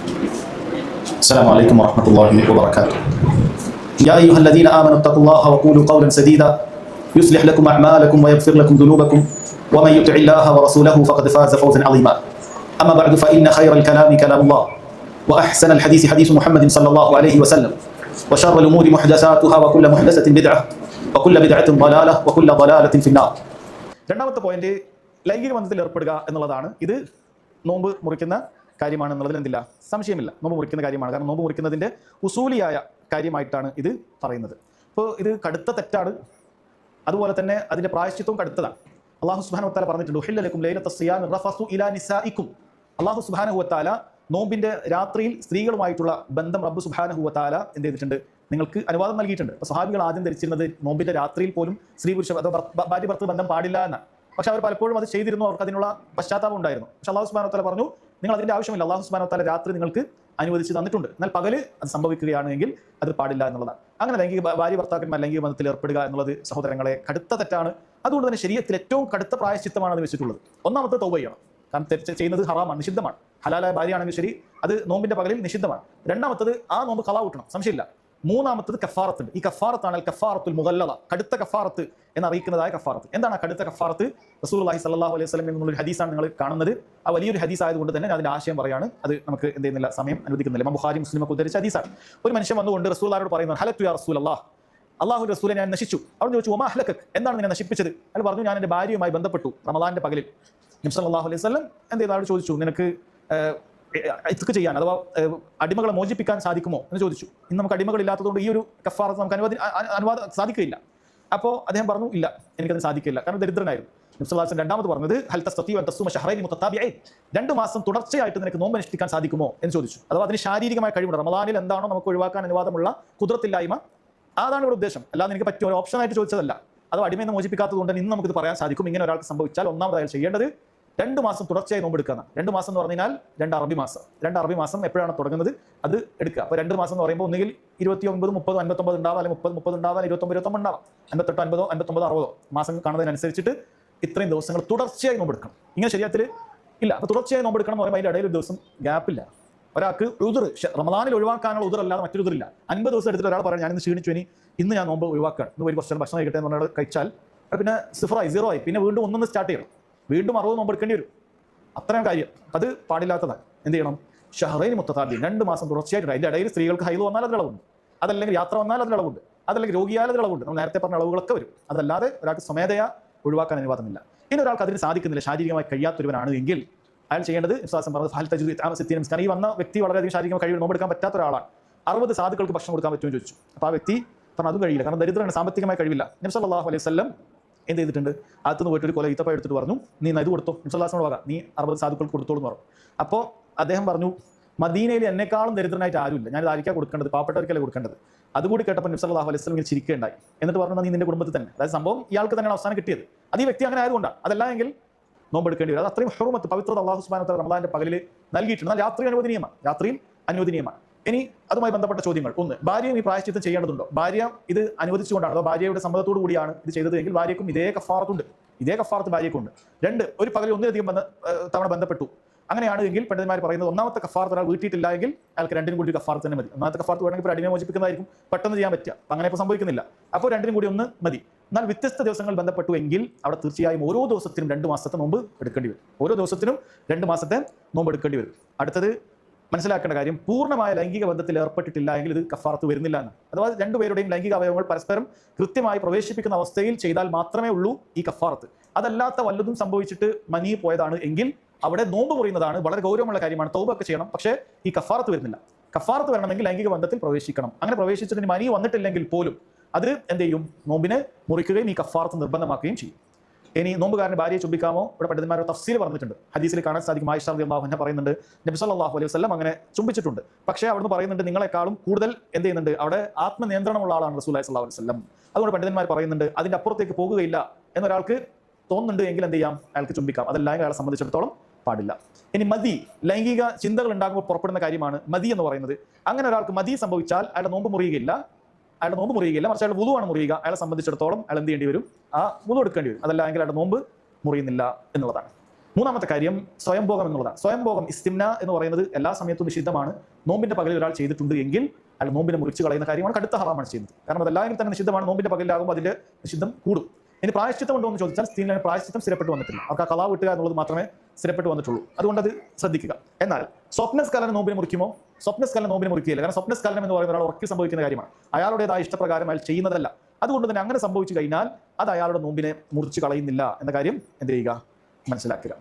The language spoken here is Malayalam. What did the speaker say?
السلام عليكم ورحمة الله وبركاته. يا أيها الذين آمنوا اتقوا الله وقولوا قولا سديدا يصلح لكم أعمالكم ويغفر لكم ذنوبكم ومن يطع الله ورسوله فقد فاز فوزا عظيما. أما بعد فإن خير الكلام كلام الله وأحسن الحديث حديث محمد صلى الله عليه وسلم وشر الأمور محدثاتها وكل محدثة بدعة وكل بدعة ضلالة وكل ضلالة في النار. രണ്ടാമത്തെ പോയിന്റ് ലൈംഗിക ബന്ധത്തിൽ ഏർപ്പെടുക എന്നുള്ളതാണ്. ഇത് നോമ്പ് മുറിക്കുന്ന കാര്യമാണെന്നുള്ളതിൽ എന്തില്ല, സംശയമില്ല. നോമ്പ് മുറിക്കുന്ന കാര്യമാണ്. കാരണം നോമ്പ് മുറിക്കുന്നതിൻ്റെ ഉസൂലിയായ കാര്യമായിട്ടാണ് ഇത് പറയുന്നത്. ഇപ്പോൾ ഇത് കടുത്ത തെറ്റാണ്. അതുപോലെ തന്നെ അതിൻ്റെ പ്രായശ്ചിത്വവും കടുത്തതാണ്. അല്ലാഹു സുബ്ഹാനഹു വ തആല പറഞ്ഞിട്ടുണ്ട്, ഉഹില്ല ലക്കും ലൈലത്ത സിയാമി റഫസു ഇലാ നിസാഇക്കും. അല്ലാഹു സുബ്ഹാനഹു വ തആല നോമ്പിൻ്റെ രാത്രിയിൽ സ്ത്രീകളുമായിട്ടുള്ള ബന്ധം റബ്ബ് സുബ്ഹാനഹു വ തആല എന്ത് ചെയ്തിട്ടുണ്ട്, നിങ്ങൾക്ക് അനുവാദം നൽകിയിട്ടുണ്ട്. അപ്പോൾ സ്വഹാബികൾ ആദ്യം ധരിച്ചിരുന്നത് നോമ്പിൻ്റെ രാത്രിയിൽ പോലും സ്ത്രീ പുരുഷ ഭാര്യ ഭർത്തൃ ബന്ധം പാടില്ല എന്നാണ്. പക്ഷെ അവർ പലപ്പോഴും അത് ചെയ്തിരുന്നു, അവർക്ക് അതിനുള്ള പശ്ചാത്താപം ഉണ്ടായിരുന്നു. പക്ഷെ അല്ലാഹു സുബ്ഹാനഹു വ തആല പറഞ്ഞു, നിങ്ങൾ അതിൻ്റെ ആവശ്യമില്ല. അല്ലാഹു സുബ്ഹാനഹു വ തആല രാത്രി നിങ്ങൾക്ക് അനുവദിച്ച് തന്നിട്ടുണ്ട്. എന്നാൽ പകല് അത് സംഭവിക്കുകയാണെങ്കിൽ അത് പാടില്ല എന്നുള്ളതാണ്. അങ്ങനെ ലൈംഗിക ഭാര്യ ഭർത്താക്കന്മാർ ലൈംഗിക ബന്ധത്തിൽ ഏർപ്പെടുക എന്നുള്ളത് സഹോദരങ്ങളെ കടുത്ത തെറ്റാണ്. അതുകൊണ്ട് തന്നെ ശരീഅത്തിൽ ഏറ്റവും കടുത്ത പ്രായശ്ചിത്തമാണ് അത് വെച്ചിട്ടുള്ളത്. ഒന്നാമത്തെ തൗബ ചെയ്യണം. കാരണം ചെയ്യുന്നത് ഹറാമാണ്, നിഷിദ്ധമാണ്. ഹലാലായ ഭാര്യയാണെങ്കിൽ ശരി, അത് നോമ്പിന്റെ പകലിൽ നിഷിദ്ധമാണ്. രണ്ടാമത്തത് ആ നോമ്പ് കളാ കൂട്ടണം, സംശയമില്ല. മൂന്നാമത്തത് കഫാറത്തുണ്ട്. ഈ കഫാറത്താണ് കഫാറത്തുൽ മുഗല്ലദ, കടുത്ത കഫാറത്ത് എന്നറിയിക്കുന്നതായ കഫാറത്ത്. എന്താണ് ആ കടുത്ത കഫാറത്ത്? റസൂലുള്ളാഹി സ്വല്ലല്ലാഹു അലൈഹി വസല്ലം എന്നുള്ളൊരു ഹദീസാണ് നിങ്ങൾ കാണുന്നത്. ആ വലിയൊരു ഹദീസ് ആയതുകൊണ്ട് തന്നെ അതിന്റെ ആശയം പറയാണ്. അത് നമുക്ക് എന്ത് ചെയ്യുന്നില്ല, സമയം അനുവദിക്കുന്നില്ല. ഇമാം ബുഖാരി മുസ്ലിം ഒക്കെ ഉദ്ധരിച്ച ഹദീസാണ്. ഒരു മനുഷ്യൻ വന്നുകൊണ്ട് റസൂലുള്ളാഹിയോട് പറയുന്നു, ഹലത്തു യാ റസൂലല്ലാഹ്, അല്ലാഹു റസൂലെ ഞാൻ നശിച്ചു. അവൻ ചോദിച്ചു, വമാ അഹ്ലകക, എന്താണ് നിന്നെ നശിപ്പിച്ചത്? അയാൾ പറഞ്ഞു, ഞാൻ എൻ്റെ ഭാര്യയുമായി ബന്ധപ്പെട്ടു റമളാന്റെ പകലിൽ. നബി സല്ലല്ലാഹു അലൈഹി വസല്ലം എന്ത് ചെയ്തു? അയാൾ ചോദിച്ചു, നിനക്ക് ഇത്ക്ക് ചെയ്യാൻ അഥവാ അടിമകളെ മോചിപ്പിക്കാൻ സാധിക്കുമോ എന്ന് ചോദിച്ചു. ഇന്ന് നമുക്ക് അടിമകളില്ലാത്തതുകൊണ്ട് ഈ ഒരു കഫാറത്ത് നമുക്ക് അനുവാദം സാധിക്കില്ല. അപ്പോൾ അദ്ദേഹം പറഞ്ഞു, ഇല്ല, എനിക്കത് സാധിക്കില്ല, കാരണം ദരിദ്രനായിരുന്നു. നബി സല്ലല്ലാഹു അലൈഹി വസല്ലം രണ്ടാമത് പറഞ്ഞത്, ഹൽ തസ്തതിഉ അൻ തസൂമ ശഹ്റൈനി മുതതാബിഈൻ, 2 മാസം തുടർച്ചയായിട്ട് നിനക്ക് നോമ്പ് അനുഷ്ഠിക്കാൻ സാധിക്കുമോ എന്ന് ചോദിച്ചു. അഥവാ അതിന് ശാരീരികമായ കഴിവുണ്ട്. റമളാനിൽ എന്താണോ നമുക്ക് ഒഴിവാക്കാൻ അനുവാദമുള്ള ഖുദ്റത്തില്ലായ്മ, അതാണ് ഇവിടെ ഉദ്ദേശം. അല്ലാതെ നിനക്ക് പറ്റുമോ, ഒരു ഓപ്ഷനായിട്ട് ചോദിച്ചതല്ല. അത് അടിമയെന്ന് മോചിപ്പിക്കാത്തത് കൊണ്ട് ഇന്ന് നമുക്കിത് പറയാൻ സാധിക്കും. ഇങ്ങനെ ഒരാൾക്ക് സംഭവിച്ചാൽ ഒന്നാമത് അയാൾ ചെയ്യേണ്ടത് 2 മാസം തുടർച്ചയായി നോമ്പെടുക്കുക. 2 മാസം എന്ന് പറഞ്ഞാൽ 2 അറബി മാസം. 2 അറബി മാസം എപ്പോഴാണ് തുടങ്ങുന്നത് അത് എടുക്കുക. അപ്പോൾ 2 മാസം എന്ന് പറയുമ്പോൾ ഒന്നുകിൽ 29, 30, 59 ഉണ്ടാവാം, അല്ലെങ്കിൽ 30, 30 ഉണ്ടാവാം, 29, 29 ഉണ്ടാവാം, 58, 50, 59, 60 മാസം കാണുന്നതിനനുസരിച്ചിട്ട് ഇത്രയും ദിവസങ്ങൾ തുടർച്ചയായി നോമ്പെടുക്കണം. ഇങ്ങനെ ശരീരത്തിൽ ഇല്ല. അപ്പോൾ തുടർച്ചയായി നോമ്പെടുക്കണം എന്ന് പറയുമ്പോൾ അതിൻ്റെ ഇടയിൽ ഒരു ദിവസം ഗ്യാപ്പില്ല. ഒരാൾക്ക് ഉദർ റമളാനിൽ ഒഴിവാക്കാനുള്ള ഉദർ അല്ലാതെ മറ്റൊരു ഉദറില്ല. 50 ദിവസം എടുത്തിട്ട് ഒരാൾ പറയാം, ഞാനിന്ന് ക്ഷീണിച്ചു, ഇന്ന് ഞാൻ നോമ്പ് ഒഴിവാക്കുകയാണ്, ഇന്ന് ഒരു കുറച്ച് ഭക്ഷണം കഴിക്കട്ടെ എന്ന് പറഞ്ഞാൽ കഴിച്ചാൽ പിന്നെ 0 ആയി, 0 ആയി. പിന്നെ വീണ്ടും ഒന്നൊന്ന് സ്റ്റാർട്ട് ചെയ്യണം, വീണ്ടും 60 നോമ്പ് എടുക്കേണ്ടി വരും. അത്രയും കാര്യം അത് പാടില്ലാത്തതാണ്. എന്ത് ചെയ്യണം? ഷഹ്റൈനി മുത്തതാബിഈൻ, 2 മാസം തുടർച്ചയായിട്ട്. അതിൻ്റെ ഇടയിൽ സ്ത്രീകൾക്ക് ഹൈദ് വന്നാൽ അതിൽ ഇളവുണ്ട്, അതല്ലെങ്കിൽ യാത്ര വന്നാൽ അതിൽ ഇളവുണ്ട്, അതല്ലെങ്കിൽ രോഗിയാൽ അതിൽ ഇളവുണ്ട്. നമ്മൾ നേരത്തെ പറഞ്ഞ ഇളവുകളൊക്കെ വരും. അതല്ലാതെ ഒരാൾക്ക് സ്വമേധയാ ഒഴിവാക്കാൻ അനുവാദമില്ല. ഇനി ഒരാൾക്ക് അതിന് സാധിക്കുന്നില്ല, ശാരീരികമായി കഴിയാത്തൊരുവനാണ് എങ്കിൽ അയാൾ ചെയ്യേണ്ടത് വിശ്വാസം പറഞ്ഞത് ഫഹൽ തജ്ദു ഇത്ആമ സിത്തീന മിസ്കീന. ഈ വന്ന വ്യക്തി വളരെയധികം ശാരീരികമായി കഴിവ് നോമ്പെടുക്കാൻ പറ്റാത്ത ഒരാളാണ്. 60 സാധുക്കൾക്ക് ഭക്ഷണം കൊടുക്കാൻ പറ്റുമെന്ന് ചോദിച്ചു. അപ്പോൾ ആ വ്യക്തി പറഞ്ഞു, അതും കഴിയില്ല, കാരണം ദരിദ്രനാണ്, സാമ്പത്തികമായി കഴിവില്ല. നബി സല്ലല്ലാഹു അലൈഹി വസല്ലം എന്ത് ചെയ്തിട്ടുണ്ട്? അകത്തുനിന്ന് പോയിട്ട് ഒരു കൊല ഈത്തപ്പഴം എടുത്തിട്ട് പറഞ്ഞു, നീ ഇത് കൊടുത്തോ, നബി സല്ലല്ലാഹു അലൈഹി വസല്ലം നീ 60 സാധുക്കൾക്ക് കൊടുത്തോളൂ എന്ന് പറഞ്ഞു. അപ്പോൾ അദ്ദേഹം പറഞ്ഞു, മദീനയിൽ എന്നെക്കാളും ദരിദ്രനായിട്ട് ആരുമില്ല, ഞാനിത് ആർക്കാണ് കൊടുക്കേണ്ടത്? പാവപ്പെട്ടവർക്കല്ലേ കൊടുക്കേണ്ടത്. അതുകൂടി കേട്ടപ്പോൾ നബി സല്ലല്ലാഹു അലൈഹി വസല്ലം ഇങ്ങനെ ചിരിക്കുകയുണ്ടായി. എന്നിട്ട് പറഞ്ഞു, നീ നിന്റെ കുടുംബത്തിൽ തന്നെ. അതായത് സംഭവം ഇയാൾക്ക് തന്നെയാണ് അവസാനം കിട്ടിയത്. അത് ഈ വ്യക്തി അങ്ങനെ ആയതുകൊണ്ടാണ്. അതല്ല എങ്കിൽ നോമ്പെടുക്കേണ്ടി വരും. അത് അത്രയും ഹുർമത്ത്, പവിത്രത അല്ലാഹു സുബ്ഹാനഹു വ തആല റമളാന്റെ പകലിൽ നൽകിയിട്ടുണ്ട്. എന്നാൽ രാത്രി അനുവദനീയമാണ്, രാത്രിയിൽ അനുവദനീയമാണ്. ഇനി അതുമായി ബന്ധപ്പെട്ട ചോദ്യങ്ങൾ. ഒന്ന്, ഭാര്യയും ഈ പ്രായശ്ചിത്തം ചെയ്യേണ്ടതുണ്ടോ? ഭാര്യ ഇത് അനുവദിച്ചുകൊണ്ടാണ്, അതോ ഭാര്യയുടെ സമ്മതത്തോടു കൂടിയാണ് ഇത് ചെയ്തത് എങ്കിൽ ഭാര്യയ്ക്കും ഇതേ കഫാറത്തുണ്ട്, ഇതേ കഫാറത്ത് ഭാര്യയ്ക്കുണ്ട്. 2, ഒരു പകലിൽ ഒന്നിലധികം തവണ ബന്ധപ്പെട്ടു. അങ്ങനെയാണ് എങ്കിൽ പണ്ഡിതന്മാർ പറയുന്നത്, ഒന്നാമത്തെ കഫാറത്ത് ഒരാൾ വീട്ടിയിട്ടില്ല എങ്കിൽ അയാൾക്ക് 2നും കൂടി കഫാറത്ത് തന്നെ മതി. ഒന്നാമത്തെ കഫാറത്ത് വേണമെങ്കിൽ ഇപ്പോൾ അടിമയെ മോചിപ്പിക്കുന്നതായിരിക്കും പെട്ടെന്ന് ചെയ്യാൻ പറ്റുക. അങ്ങനെ ഇപ്പോൾ സംഭവിക്കുന്നില്ല. അപ്പോൾ 2നും കൂടി 1 മതി. എന്നാൽ വ്യത്യസ്ത ദിവസങ്ങൾ ബന്ധപ്പെട്ടു എങ്കിൽ അവിടെ തീർച്ചയായും ഓരോ ദിവസത്തിനും 2 മാസത്തെ നോമ്പ് എടുക്കേണ്ടി വരും. ഓരോ ദിവസത്തിനും 2 മാസത്തെ നോമ്പ് എടുക്കേണ്ടി വരും. അടുത്തത് മനസ്സിലാക്കേണ്ട കാര്യം, പൂർണ്ണമായ ലൈംഗിക ബന്ധത്തിൽ ഏർപ്പെട്ടിട്ടില്ല എങ്കിൽ ഇത് കഫാറത്ത് വരുന്നില്ല എന്ന്. അഥവാ 2 പേരുടെയും ലൈംഗിക അവയവങ്ങൾ പരസ്പരം കൃത്യമായി പ്രവേശിപ്പിക്കുന്ന അവസ്ഥയിൽ ചെയ്താൽ മാത്രമേ ഉള്ളൂ ഈ കഫാറത്ത്. അതല്ലാത്ത വല്ലതും സംഭവിച്ചിട്ട് മനി പോയതാണ് എങ്കിൽ അവിടെ നോമ്പ് മുറിയുന്നതാണ്, വളരെ ഗൗരവമുള്ള കാര്യമാണ്. തൗബ ഒക്കെ ചെയ്യണം. പക്ഷേ ഈ കഫാറത്ത് വരുന്നില്ല. കഫാറത്ത് വരണമെങ്കിൽ ലൈംഗിക ബന്ധത്തിൽ പ്രവേശിക്കണം. അങ്ങനെ പ്രവേശിച്ചതിന് മനി വന്നിട്ടില്ലെങ്കിൽ പോലും അത് എന്ത് ചെയ്യും? നോമ്പിനെ മുറിക്കുകയും ഈ കഫാറത്ത് നിർബന്ധമാക്കുകയും ചെയ്യും. ഇനി നോമ്പുകാരന് ഭാര്യയെ ചുംബിക്കാമോ? ഇവിടെ പണ്ഡിതന്മാരുടെ തഫ്സീൽ പറഞ്ഞിട്ടുണ്ട്. ഹദീസിൽ കാണാൻ സാധിക്കും. ആയിഷ റളിയല്ലാഹു അൻഹ പറയുന്നുണ്ട്, നബി സല്ലല്ലാഹു അലൈഹി വസല്ലം അങ്ങനെ ചുംബിച്ചിട്ടുണ്ട്. പക്ഷേ അവിടുന്ന് പറയുന്നുണ്ട്, നിങ്ങളെക്കാളും കൂടുതൽ എന്ത് ചെയ്യുന്നുണ്ട്? അവിടെ ആത്മനിയന്ത്രണമുള്ള ആളാണ് റസൂലുള്ളാഹി സ്വല്ലല്ലാഹു അലൈഹി വസല്ലം. അതുകൊണ്ട് പണ്ഡിതന്മാർ പറയുന്നുണ്ട്, അതിന്റെ അപ്പുറത്തേക്ക് പോകുകയില്ല എന്നൊരാൾക്ക് തോന്നുന്നുണ്ട് എങ്കിൽ എന്ത് ചെയ്യാം? അയാൾക്ക് ചുംബിക്കാം. അതല്ല അയാളെ സംബന്ധിച്ചിടത്തോളം പാടില്ല. ഇനി മതി, ലൈംഗിക ചിന്തകൾ ഉണ്ടാകുമ്പോൾ പുറപ്പെടുന്ന കാര്യമാണ് മതി എന്ന് പറയുന്നത്. അങ്ങനെ ഒരാൾക്ക് മതി സംഭവിച്ചാൽ അയാളുടെ നോമ്പ് മുറിയുകയില്ല, മറിച്ച് അയാളുടെ വുളു ആണ് മുറിയുക. അയാളെ സംബന്ധിച്ചിടത്തോളം അയാൾ എന്ത് ചെയ്യേണ്ടി വരും? ആ വുളു എടുക്കേണ്ടി വരും. അതല്ല എങ്കിൽ അയാളുടെ നോമ്പ് മുറിയുന്നില്ല എന്നുള്ളതാണ്. മൂന്നാമത്തെ കാര്യം സ്വയംഭോഗം എന്നുള്ളതാണ്. സ്വയംഭോഗം ഇസ്തിംന എന്ന് പറയുന്നത് എല്ലാ സമയത്തും നിഷിദ്ധമാണ്. നോമ്പിന്റെ പകലിൽ ഒരാൾ ചെയ്തിട്ടുണ്ട് എങ്കിൽ അയാൾ നോമ്പിനെ മുറിച്ച് കളയുന്ന കാര്യമാണ്, കടുത്ത ഹറാമാണ് ചെയ്യുന്നത്. കാരണം അതെല്ലാവരും തന്നെ നിഷിദ്ധമാണ്. നോമ്പിന്റെ പകലിലാകുമ്പോൾ അതിന്റെ നിഷിദ്ധം കൂടും. ഇനി പ്രായശ്ചിത്തം ഉണ്ടോ എന്ന് ചോദിച്ചാൽ സ്ത്രീകളെ പ്രായശ്ചിത്തം സ്ഥിരപ്പെട്ട് വന്നിട്ടില്ല. അവർക്ക് ആ കളാവ് വിട്ടുക എന്നുള്ളത് മാത്രമേ സ്ഥിരപ്പെട്ട് വന്നിട്ടുള്ളൂ. അതുകൊണ്ട് അത് ശ്രദ്ധിക്കുക. എന്നാൽ സ്വപ്നസ്ഖലനം നോമ്പിനെ മുറിക്കുമോ? സ്വപ്നസ്ഖലനം നോമ്പിനെ മുറിക്കുകയില്ല. കാരണം സ്വപ്നസ്ഖലനം എന്ന് പറയുന്ന ഒരാൾ ഉറക്കി സംഭവിക്കുന്ന കാര്യമാണ്. അയാളുടേതായ ഇഷ്ടപ്രകാരം അയാൾ ചെയ്യുന്നതല്ല. അതുകൊണ്ട് തന്നെ അങ്ങനെ സംഭവിച്ചു കഴിഞ്ഞാൽ അത് അയാളുടെ നോമ്പിനെ മുറിച്ച് കളയുന്നില്ല എന്ന കാര്യം എന്ത് ചെയ്യുക, മനസ്സിലാക്കുക.